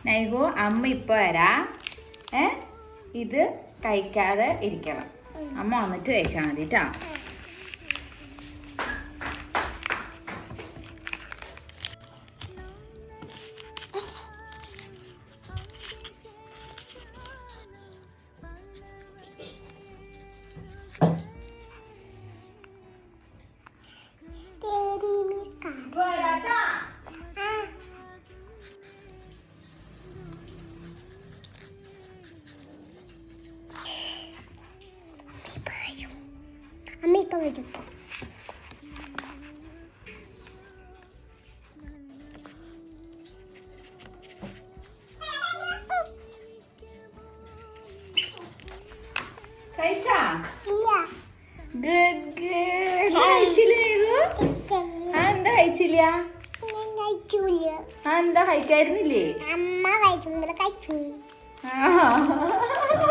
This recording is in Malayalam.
നൈഗു അമ്മ ഇപ്പൊ വരാ. ഇത് കഴിക്കാതെ ഇരിക്കണം. അമ്മ വന്നിട്ട് കഴിച്ചാൽ മതി കേട്ടാ. അമ്മ ഇപ്പൊ വരും. കഴിച്ചാ? എന്താ കഴിച്ചില്ല? എന്താ കഴിക്കായിരുന്നില്ലേ? അമ്മ കഴിച്ചു. ആ